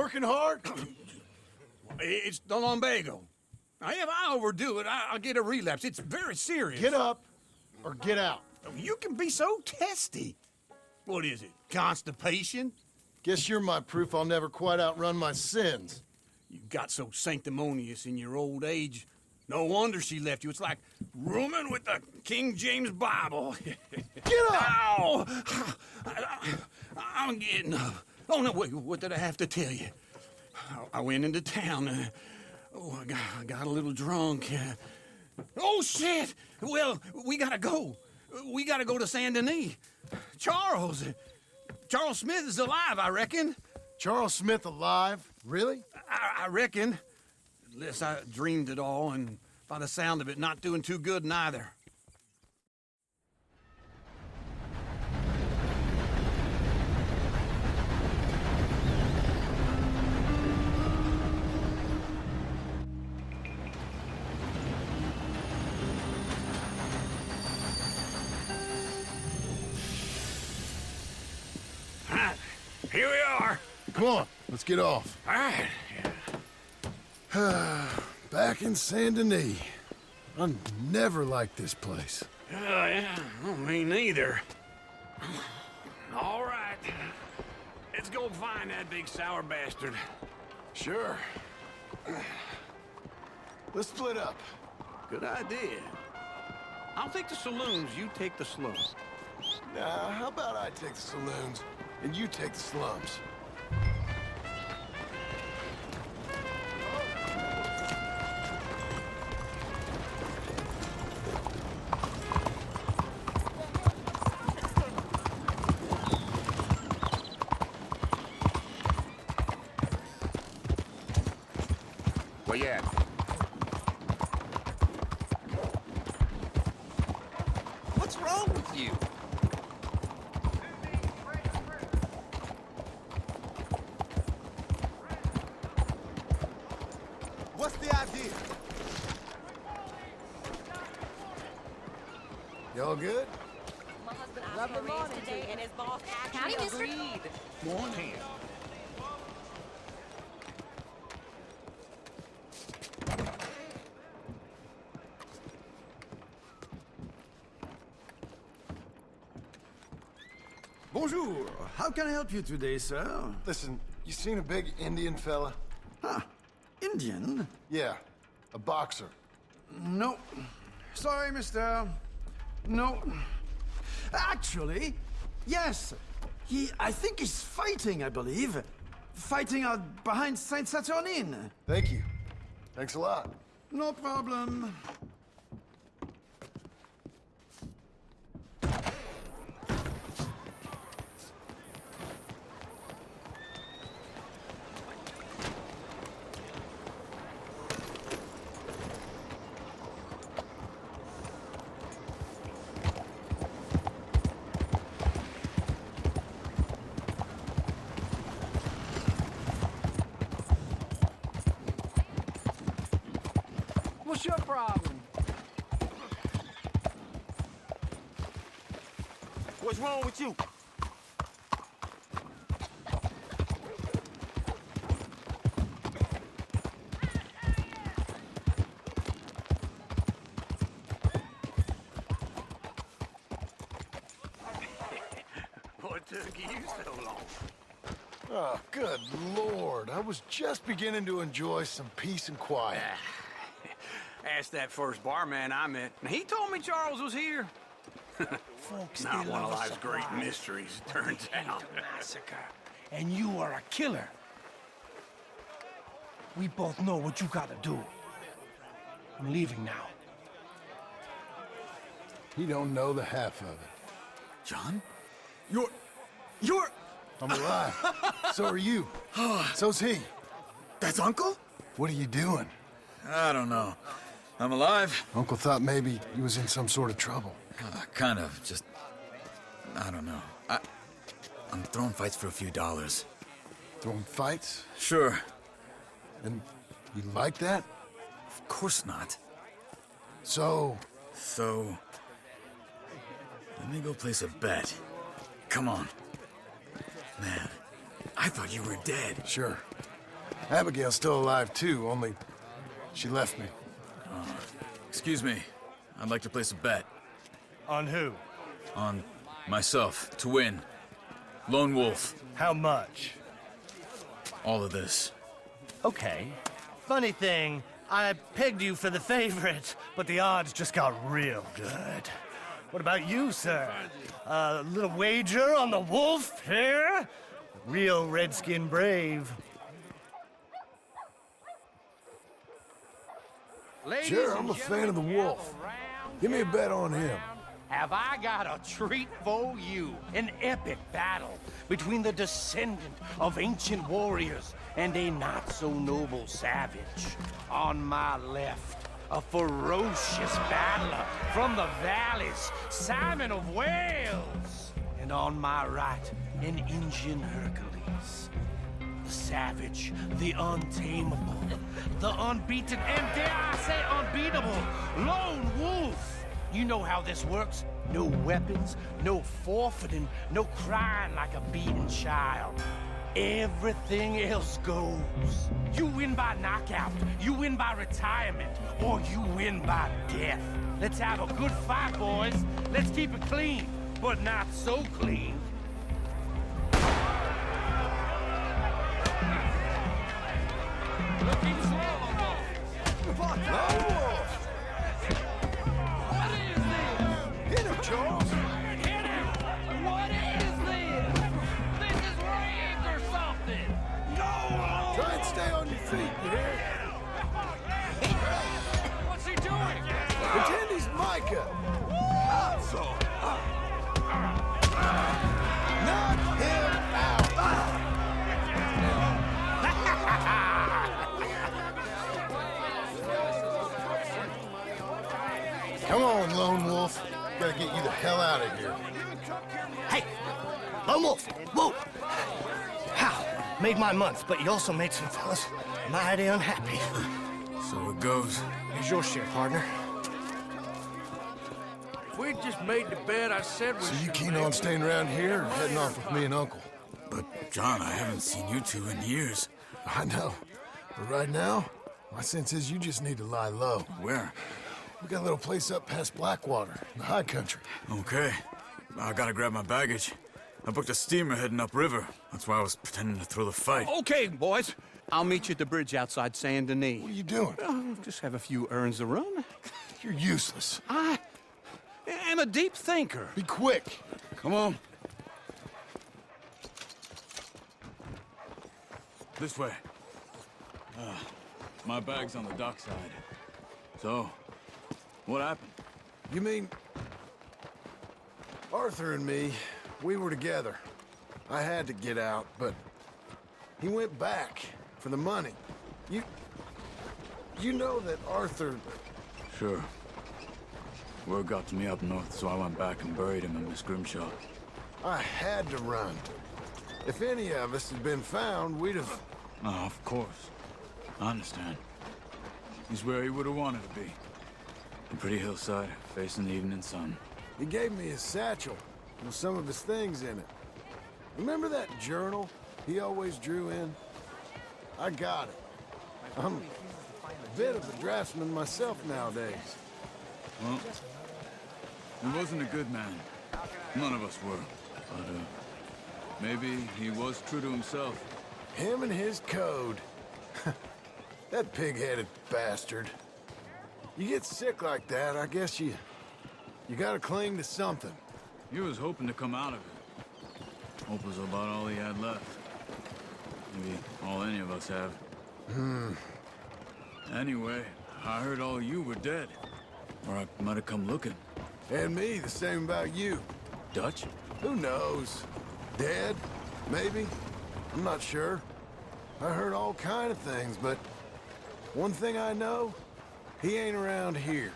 working hard? It's the lumbago. Now, if I overdo it, I'll get a relapse. It's very serious. Get up or get out. You can be so testy. What is it, constipation? Guess you're my proof I'll never quite outrun my sins. You got so sanctimonious in your old age. No wonder she left you. It's like rooming with the King James Bible. Get up! Ow! I'm getting up. Oh, no, wait, what did I have to tell you? I went into town. I got a little drunk. Oh, shit! Well, we gotta go. We gotta go to Saint Denis. Charles Smith is alive, I reckon. Charles Smith alive? Really? I reckon. Unless I dreamed it all, and by the sound of it, not doing too good neither. Here we are. Come on, let's get off. All right. Back in Saint Denis. I never liked this place. Yeah, well, me neither. All right. Let's go find that big sour bastard. Sure. Let's split up. Good idea. I'll take the saloons, you take the slums. Nah, how about I take the saloons and you take the slums? Where you at? What's wrong with you? What's the idea? Y'all good? My husband asked for a raise today, and his boss actually Howdy, mister. agreed. Morning. Bonjour. How can I help you today, sir? Listen, you seen a big Indian fella? Huh. Indian? Yeah, a boxer. No. Sorry, mister. No. Actually, yes. I think he's fighting, I believe. Fighting out behind Saint Saturnine. Thank you. Thanks a lot. No problem. What's your problem? What's wrong with you? What took you so long? Oh, good Lord. I was just beginning to enjoy some peace and quiet. Asked that first barman I met, and he told me Charles was here. Folks, Not they one of love a life's great surprise. mysteries, turns out. Massacre. And you are a killer. We both know what you gotta do. I'm leaving now. He don't know the half of it. John? You're... I'm alive. So are you. So's he. That's Uncle? What are you doing? I don't know. I'm alive. Uncle thought maybe he was in some sort of trouble. Kind of. Just... I don't know. I'm throwing fights for a few dollars. Throwing fights? Sure. And you like that? Of course not. So, So... let me go place a bet. Come on. Man, I thought you were dead. sure. Abigail's still alive too, only she left me. Excuse me. I'd like to place a bet. On who? On myself, to win. Lone Wolf. How much? All of this. Okay. Funny thing, I pegged you for the favorite, but the odds just got real good. What about you, sir? A little wager on the wolf here? Real redskin brave. Sure, I'm a fan of the wolf. Give me a bet on him. Have I got a treat for you? An epic battle between the descendant of ancient warriors and a not-so-noble savage. On my left, a ferocious battler from the valleys, Simon of Wales. And on my right, an Indian Hercules. The savage, the untamable, the unbeaten, and dare I say unbeatable, Lone Wolf. You know how this works. No weapons, no forfeiting, no crying like a beaten child. Everything else goes. You win by knockout, you win by retirement, or you win by death. Let's have a good fight, boys. Let's keep it clean, but not so clean. Looking slow, Lone Wolf! What is this? Hit him, Charles! Hit him! What is this? This is rigged or something! No! Try and stay on your feet, you hear? What's he doing? Pretend he's Micah! Knock him out! Come on, Lone Wolf. Gotta get you the hell out of here. Hey! Lone Wolf! Whoa! How? Made my month, but you also made some fellas mighty unhappy. So it goes. Here's your share, partner. If we just made the bed I said we So you keen on staying around here or heading off with me and Uncle? But, John, I haven't seen you two in years. I know. But right now, my sense is you just need to lie low. Where? We got a little place up past Blackwater, in the high country. Okay. I gotta grab my baggage. I booked a steamer heading upriver. That's why I was pretending to throw the fight. Okay, boys. I'll meet you at the bridge outside Saint Denis. What are you doing? Oh, just have a few errands to run. You're useless. I am a deep thinker. Be quick. Come on. This way. My bag's on the dockside. So, what happened? You mean... Arthur and me, we were together. I had to get out, but... he went back for the money. You know that Arthur... Sure. Word got to me up north, so I went back and buried him in Miss Grimshaw. I had to run. If any of us had been found, we'd have... Oh, of course. I understand. He's where he would have wanted to be. A pretty hillside, facing the evening sun. He gave me his satchel with some of his things in it. Remember that journal he always drew in? I got it. I'm a bit of a draftsman myself nowadays. Well, he wasn't a good man. None of us were. But, maybe he was true to himself. Him and his code. That pig-headed bastard. You get sick like that, I guess you gotta cling to something. He was hoping to come out of it. Hope was about all he had left. Maybe all any of us have. Anyway, I heard all you were dead. Or I might have come looking. And me, the same about you. Dutch? Who knows? Dead? Maybe? I'm not sure. I heard all kind of things, but one thing I know, he ain't around here.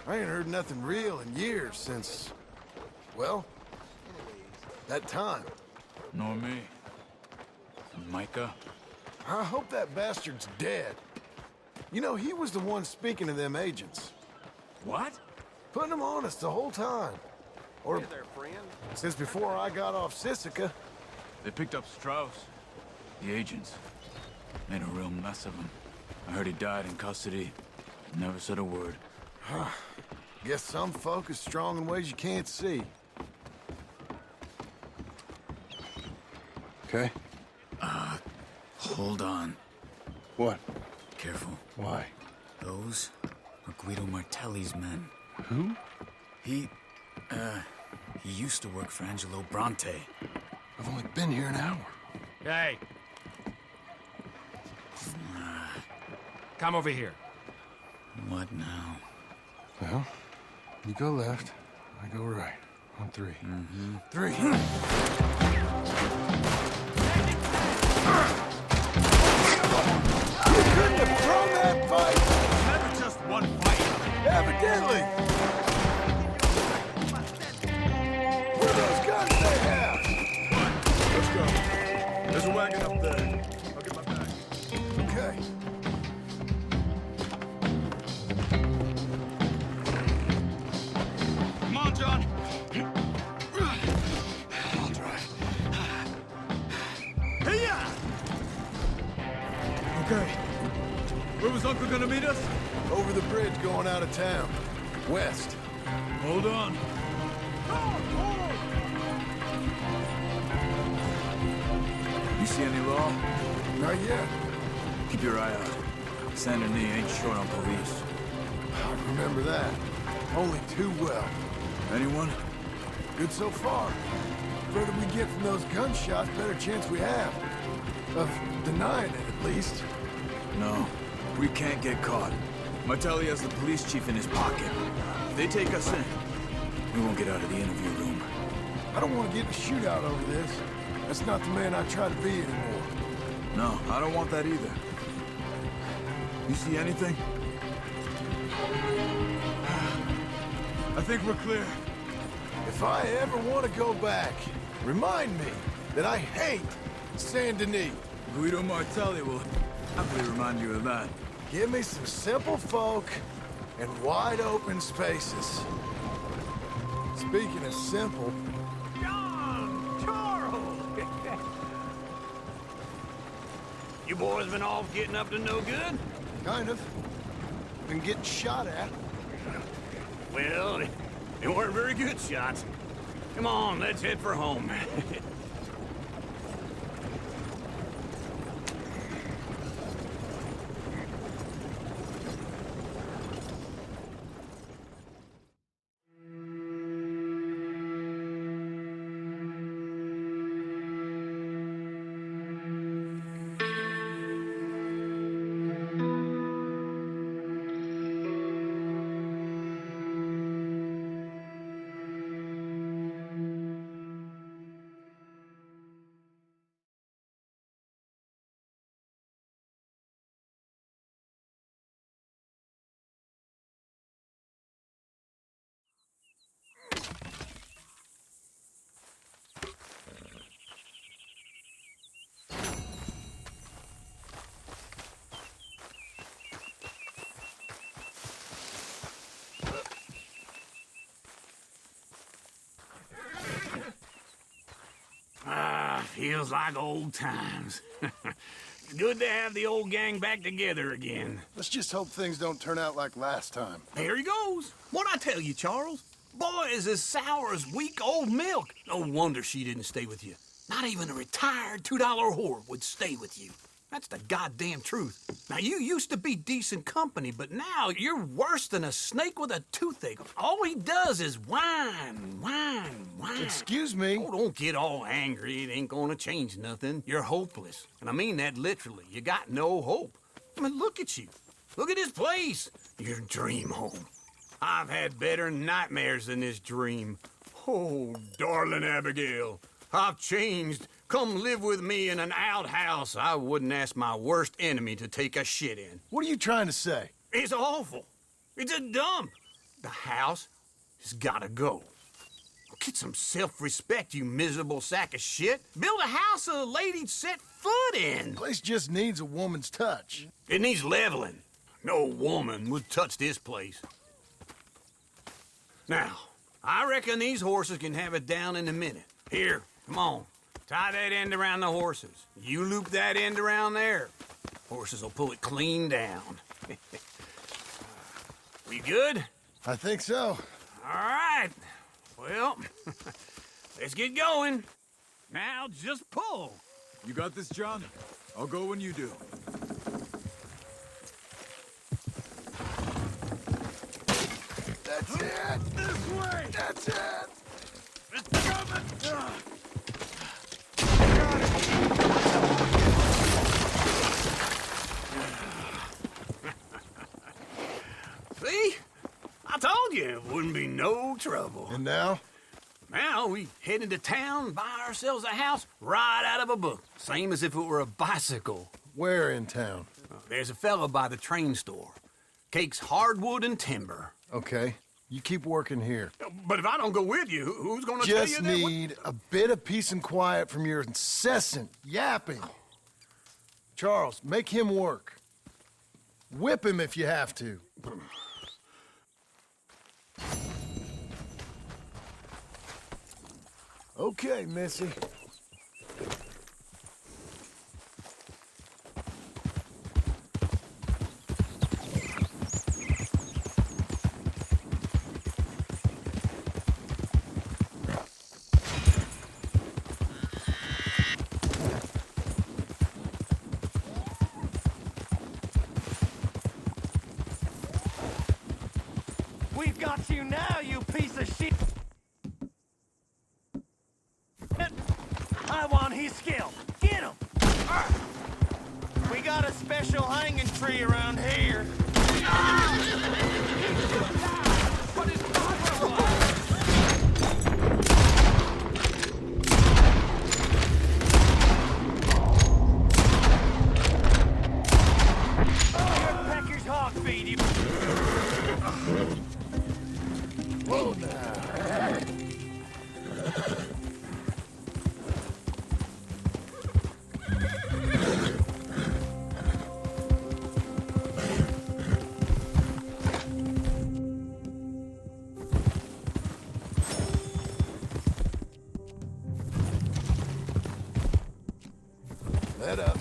I ain't heard nothing real in years since, well, that time. Nor me. And Micah? I hope that bastard's dead. You know, he was the one speaking to them agents. What? Putting them on us the whole time. Or since before I got off Sisika. They picked up Strauss. The agents. Made a real mess of him. I heard he died in custody. Never said a word. Guess some folk is strong in ways you can't see. Okay? Hold on. What? Careful. Why? Those are Guido Martelli's men. Who? He used to work for Angelo Bronte. I've only been here an hour. Hey. Come over here. What now? Well, you go left, I go right. On three. Mm-hmm. Three. You couldn't have thrown that fight! Never just one fight. Evidently! Where are those guns they have? Let's go. There's a wagon up there. I'll get my bag. Okay. Come on, John. I'll drive. Hey-ya! Okay. Where was Uncle gonna meet us? Over the bridge going out of town. West. Hold on. You see any law? Not yet. Keep your eye out. Saint Denis ain't short on police. I remember that. Only too well. Anyone? Good so far. Further we get from those gunshots, better chance we have. Of denying it, at least. No. We can't get caught. Martelli has the police chief in his pocket. If they take us in, we won't get out of the interview room. I don't want to get in a shootout over this. That's not the man I try to be anymore. No, I don't want that either. You see anything? I think we're clear. If I ever want to go back, remind me that I hate Saint Denis. Guido Martelli will happily remind you of that. Give me some simple folk and wide open spaces. Speaking of simple, John! Charles! You boys been off getting up to no good? kind of. Been getting shot at. Well, they weren't very good shots. Come on, let's head for home. Feels like old times. It's good to have the old gang back together again. Let's just hope things don't turn out like last time. There he goes. What'd I tell you, Charles? Boy is as sour as weak old milk. No wonder she didn't stay with you. Not even a retired $2 whore would stay with you. That's the goddamn truth. Now, you used to be decent company, but now you're worse than a snake with a toothache. All he does is whine, whine, whine. Excuse me? Oh, don't get all angry. It ain't gonna change nothing. You're hopeless. And I mean that literally. You got no hope. I mean, look at you. Look at this place. Your dream home. I've had better nightmares than this dream. Oh, darling Abigail, I've changed. Come live with me in an outhouse I wouldn't ask my worst enemy to take a shit in. What are you trying to say? It's awful. It's a dump. The house has gotta go. Get some self-respect, you miserable sack of shit. Build a house a lady'd set foot in. Place just needs a woman's touch. It needs leveling. No woman would touch this place. Now, I reckon these horses can have it down in a minute. Here, come on. Tie that end around the horses. You loop that end around there. Horses will pull it clean down. We good? I think so. All right. Well, let's get going. Now just pull. You got this, John? I'll go when you do. That's it! This way! That's it! It's coming! See? I told you it wouldn't be no trouble. And now? Now we head into town, buy ourselves a house right out of a book. Same as if it were a bicycle. Where in town? There's a fella by the train store. Cakes hardwood and timber. Okay. You keep working here. But if I don't go with you, who's gonna tell you Just that? need a bit of peace and quiet from your incessant yapping. Charles, make him work. Whip him if you have to. Okay, Missy. We've got you now, you piece of shit! I want his skill. Get him! We got a special hanging tree around here. You're Pecker's hog feed, you... Whoa now. Let up.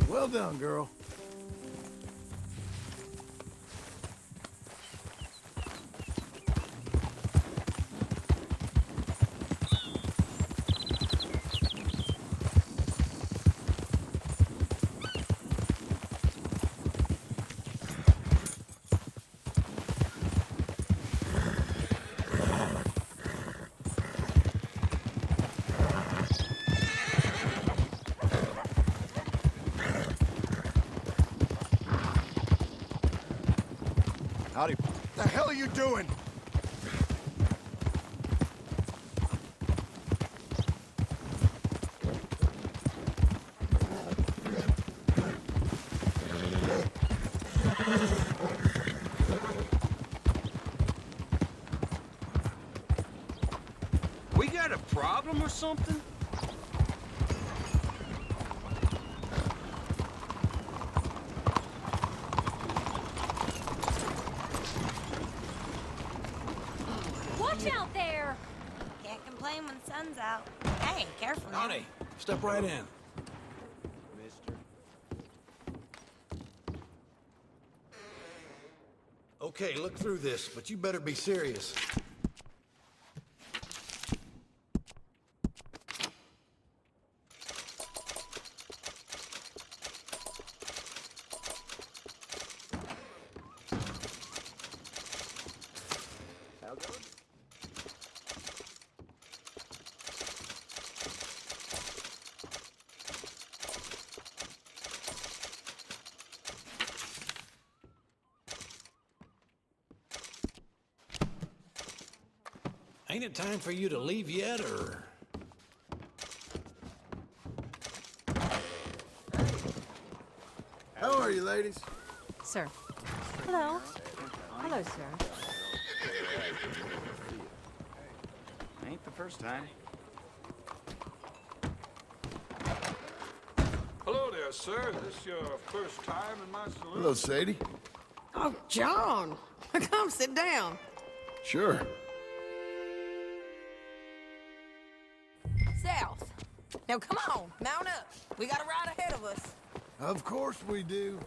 Well done, girl. Howdy. The hell are you doing? We got a problem or something? Watch out there! Can't complain when the sun's out. Hey, careful now. Howdy. Step right in. Okay, look through this, but you better be serious. Ain't it time for you to leave yet, or...? How are you, ladies? Sir. Hello. Hello, sir. Ain't the first time. Hello. sir. This your first time in my saloon? Hello, Sadie. Oh, John. Come sit down. Sure. South. Now come on, mount up. We got a ride ahead of us. Of course we do.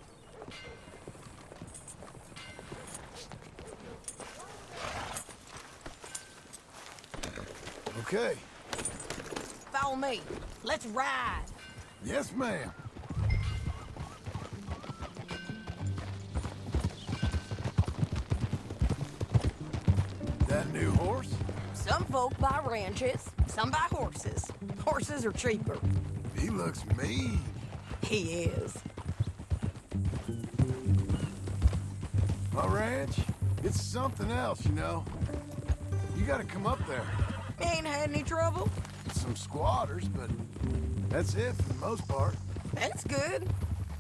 Okay. Follow me. Let's ride. Yes, ma'am. That new horse? Some folk buy ranches, some buy horses. Horses are cheaper. He looks mean. He is. My ranch, it's something else, you know. You gotta come up there. Ain't had any trouble? Some squatters, but that's it for the most part. That's good.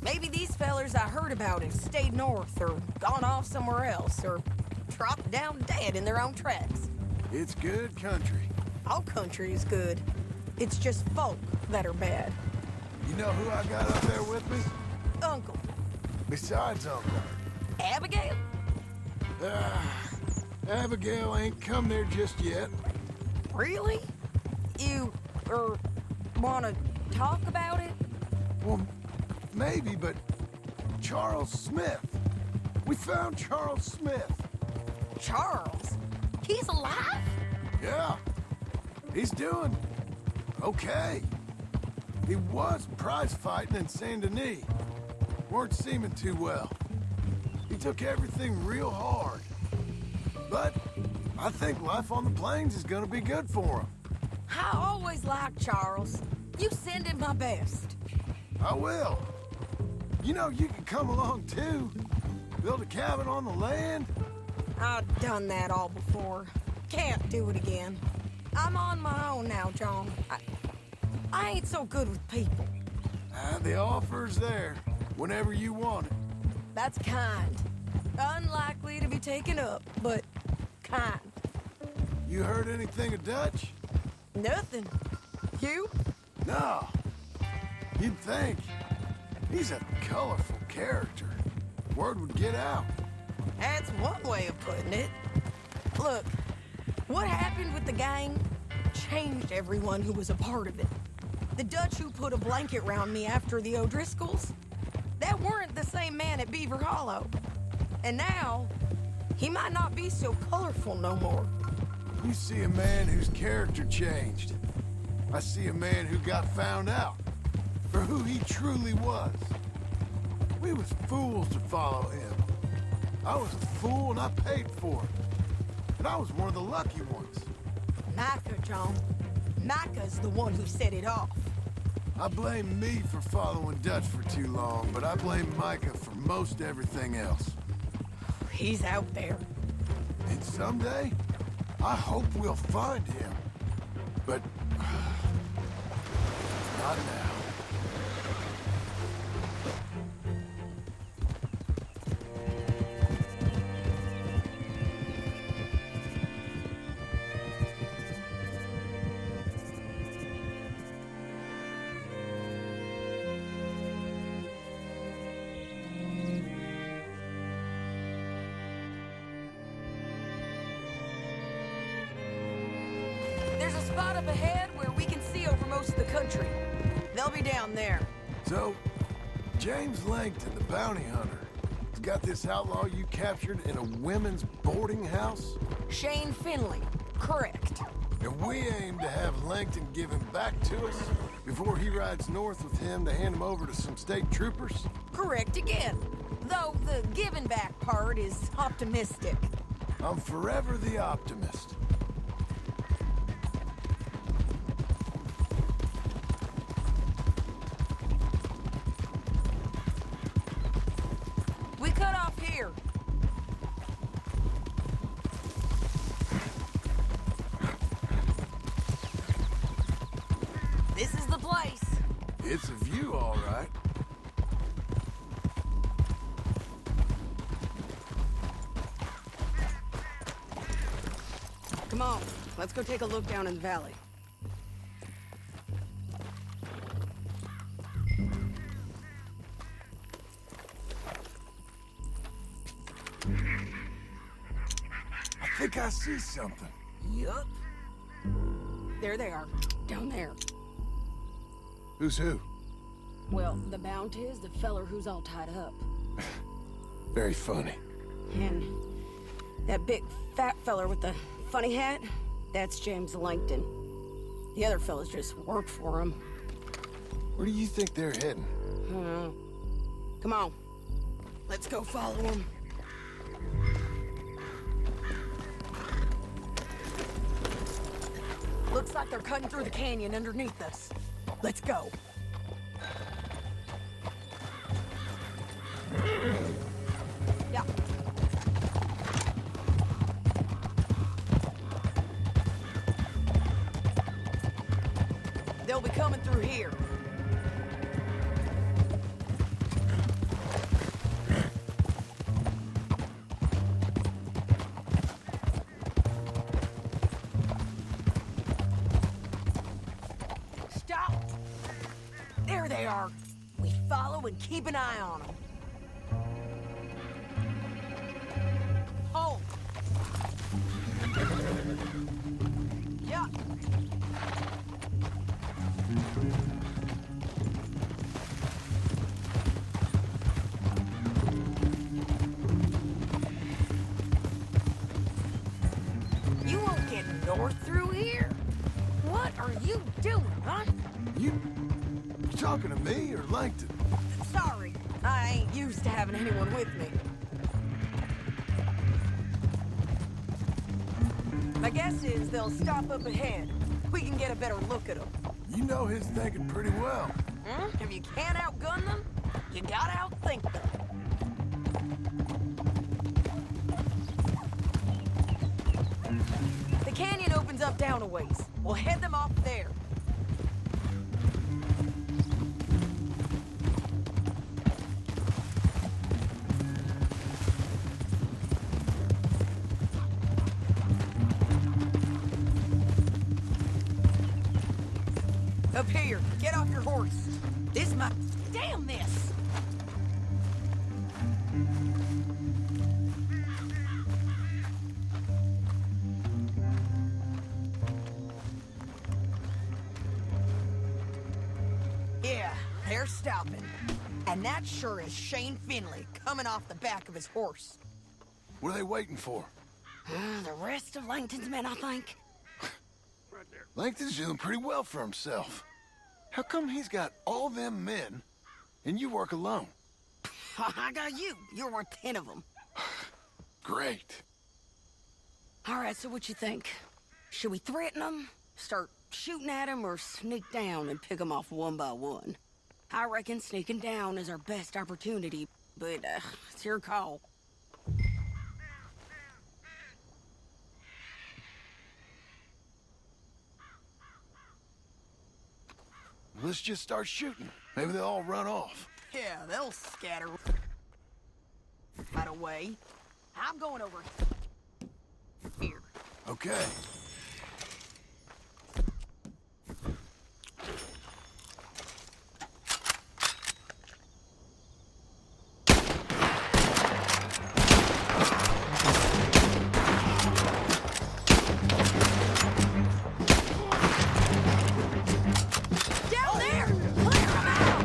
Maybe these fellers I heard about have stayed north or gone off somewhere else or dropped down dead in their own tracks. It's good country. All country is good. It's just folk that are bad. You know who I got up there with me? Uncle. Besides Uncle. Abigail? Abigail ain't come there just yet. Really? You, wanna talk about it? Well, maybe, but Charles Smith. We found Charles Smith. Charles? He's alive? Yeah. He's doing okay. He was prize fighting in Saint Denis. Weren't seeming too well. He took everything real hard. But I think life on the plains is gonna be good for him. I always liked Charles. You send him my best. I will. You know, you can come along too. Build a cabin on the land. I've done that all before. Can't do it again. I'm on my own now, John. I ain't so good with people. The offer's there whenever you want it. That's kind. Unlikely to be taken up, but kind. You heard anything of Dutch? Nothing. You? No. You'd think. He's a colorful character. Word would get out. That's one way of putting it. Look, what happened with the gang changed everyone who was a part of it. The Dutch who put a blanket round me after the O'Driscolls, that weren't the same man at Beaver Hollow. And now, he might not be so colorful no more. You see a man whose character changed. I see a man who got found out for who he truly was. We was fools to follow him. I was a fool and I paid for it. And I was one of the lucky ones. Micah, John. Micah's the one who set it off. I blame me for following Dutch for too long, but I blame Micah for most everything else. He's out there. And someday, I hope we'll find him. But not now. There's a spot up ahead where we can see over most of the country. They'll be down there. So, James Langton, the bounty hunter, has got this outlaw you captured in a women's boarding house? Shane Finley. Correct. And we aim to have Langton give him back to us before he rides north with him to hand him over to some state troopers? Correct again. Though the giving back part is optimistic. I'm forever the optimist. We cut off here. This is the place. It's a view, all right. Come on, let's go take a look down in the valley. think I see something. Yup. There they are, down there. Who's who? Well, the Bounty is the feller who's all tied up. Very funny. And that big fat feller with the funny hat, that's James Langton. The other fellas just work for him. Where do you think they're heading? Come on. Let's go follow them. Looks like they're cutting through the canyon underneath us. Let's go. Yeah. They'll be coming through here. Stop! There they are. We follow and keep an eye on them. Hold. Yeah. You won't get north through here? What are you doing, huh? You talking to me or Langton? Sorry, I ain't used to having anyone with me. My guess is they'll stop up ahead. We can get a better look at them. You know his thinking pretty well. If you can't outgun them, you gotta outthink them. The canyon opens up down a ways. We'll head them off there. Up here, get off your horse. This might... Damn this! Yeah, they're stopping. And that sure is Shane Finley coming off the back of his horse. What are they waiting for? The rest of Langton's men, I think. Langton's doing pretty well for himself. How come he's got all them men, and you work alone? I got you. You're worth 10 of them. Great. All right, so what you think? Should we threaten them, start shooting at them, or sneak down and pick them off one by one? I reckon sneaking down is our best opportunity, but it's your call. Let's just start shooting. Maybe they'll all run off. Yeah, they'll scatter right away. I'm going over here. Okay. Down there! Clear 'em out!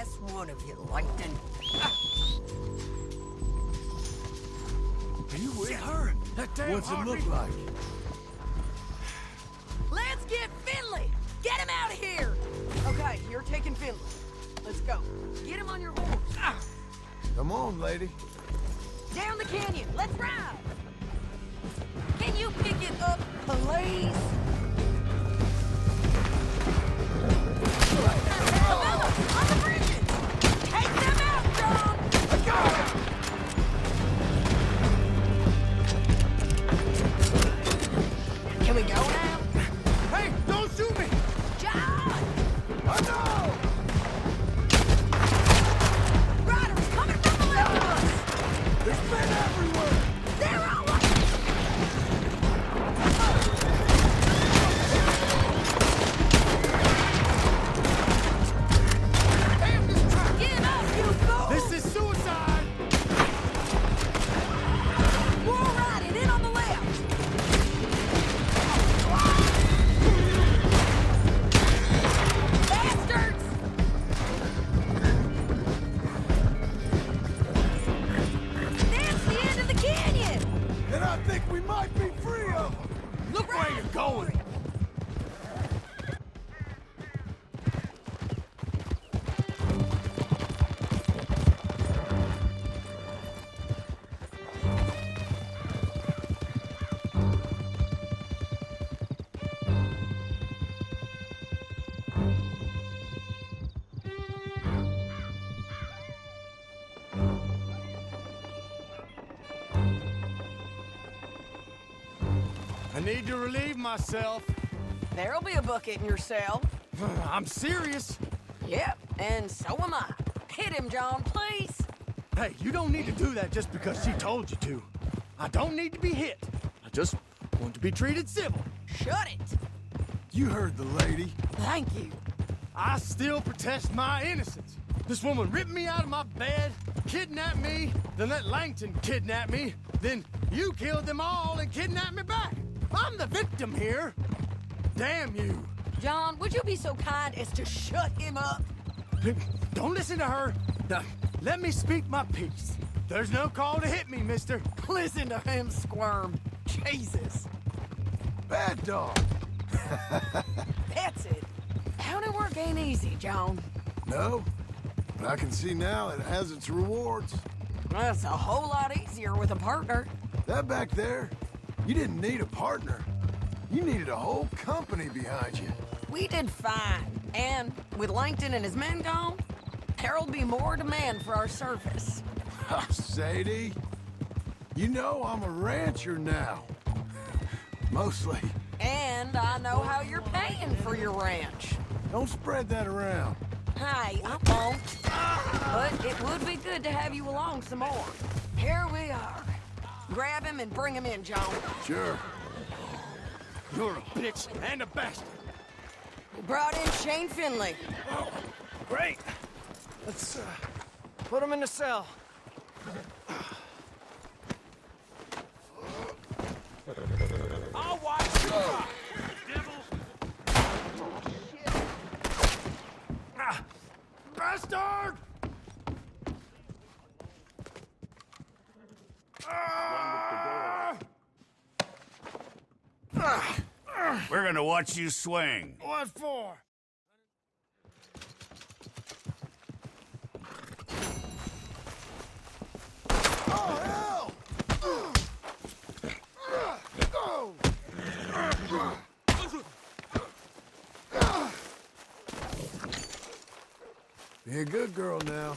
last one of you, Langton. Are you with her? That damn What's it heartbeat. look like? Let's get Finley! Get him out of here! Okay, you're taking Finley. Let's go. Get him on your horse. Come on, lady. Down the canyon. Let's ride. Can you pick it up, please? Camilla, on the bridges! Take them out, John! Can we go now? Hey, don't shoot me! John! I know! Riders coming from the left of us! There's men everywhere! They're all up! Get up, you fool! This is suicide! We're all riding in on the left! Bastards! That's the end of the canyon! And I think we might be free of them! Look where you're going! I need to relieve myself. There'll be a bucket in your cell. I'm serious. Yep, and so am I. Hit him, John, please. Hey, you don't need to do that just because she told you to. I don't need to be hit. I just want to be treated civil. Shut it. You heard the lady. Thank you. I still protest my innocence. This woman ripped me out of my bed, kidnapped me, then let Langton kidnap me, then you killed them all and kidnapped me back. I'm the victim here. Damn you. John, would you be so kind as to shut him up? Don't listen to her. Now, let me speak my piece. There's no call to hit me, mister. Listen to him squirm. Jesus. Bad dog. That's it. County work ain't easy, John. No, but I can see now it has its rewards. That's a whole lot easier with a partner. That back there, you didn't need a partner. You needed a whole company behind you. We did fine. And with Langton and his men gone, there'll be more demand for our service. Sadie, you know I'm a rancher now. Mostly. And I know how you're paying for your ranch. Don't spread that around. Hey, I won't. But it would be good to have you along some more. Here we are. Grab him and bring him in, John. Sure. You're a bitch and a bastard. We brought in Shane Finley. Great. Let's put him in the cell. I'll watch you. Bastard! We're gonna watch you swing. What for? Oh, hell! Be a good girl now.